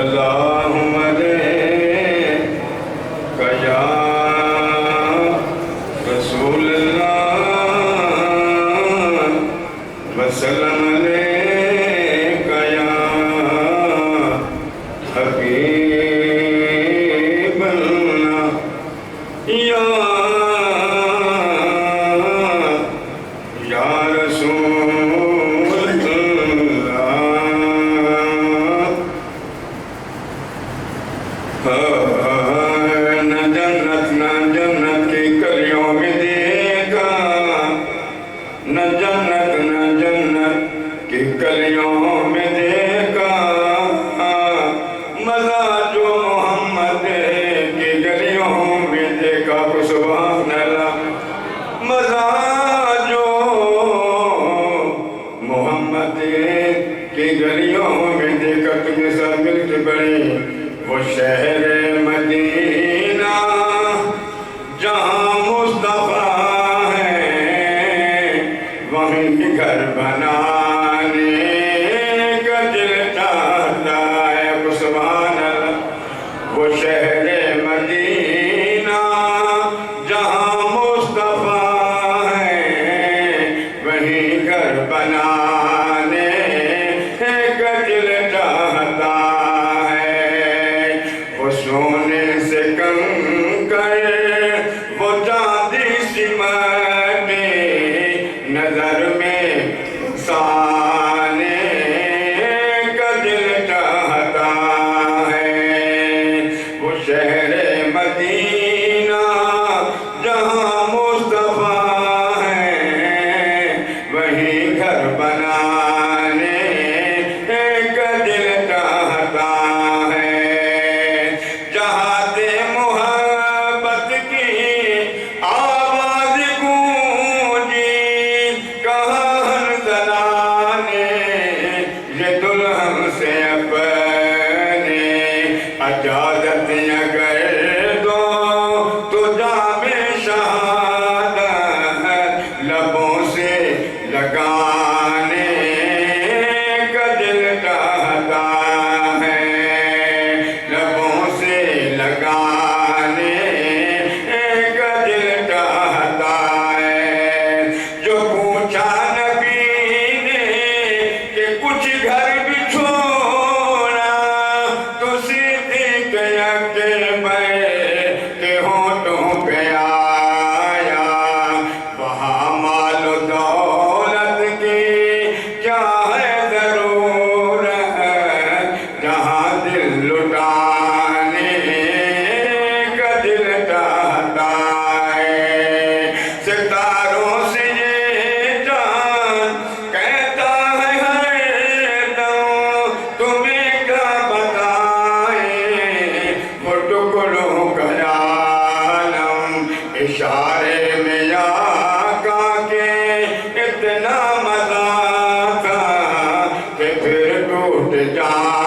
اللہم علیکہ یا رسول اللہ وسلم علیکہ یا حبیب اللہ یا رسول اللہ نہ جنت کی کلیوں میں دیکھا نہ جنت کی کلیوں میں دیکھا مزہ جو محمد کی گلیوں میں دیکھا سبحان اللہ مزہ جو محمد کی گلیوں میں دیکھا تمہیں سب مل کے بڑی وہ شہر مدینہ جہاں مصطفیٰ ہے وہیں گھر بنانے کا دل چاہتا ہے سبحان اللہ وہ شہر مدینہ جہاں مصطفیٰ ہے وہیں گھر بنانے کا دل چاہتا سونے سے کنکر وہ چاندی سمٹے نظر میں سانے کا دل چاہتا ہے وہ شہر مدینہ جہاں مصطفیٰ ہے وہیں گھر بنانے کا دل چاہتا ہے جہاں محبت کی آواز گونجی کہاں حنزلہ نے یہ دلہن سے اپنے اجازت اگر دو تو جام شہادت لبوں سے لگانے کا دل چاہتا ہے لبوں سے لگانے کا دل چاہتا ہے جو پوچھا نبی نے کہ کچھ گھر بھی چھوڑا تو صدیق اکبر کے ہونٹوں پہ آیا وہاں مال و دولت کی کیا ہے ضرورت جہاں دل لٹانے کا دل چاہتا ہے ستاروں سے یہ جان کہتا ہے ہر دم تمہیں کیا بتائیں وہ ٹکڑوں کا عالم اشارے میں آقا کے اتنا مزہ تھا کہ پھر ٹوٹ جا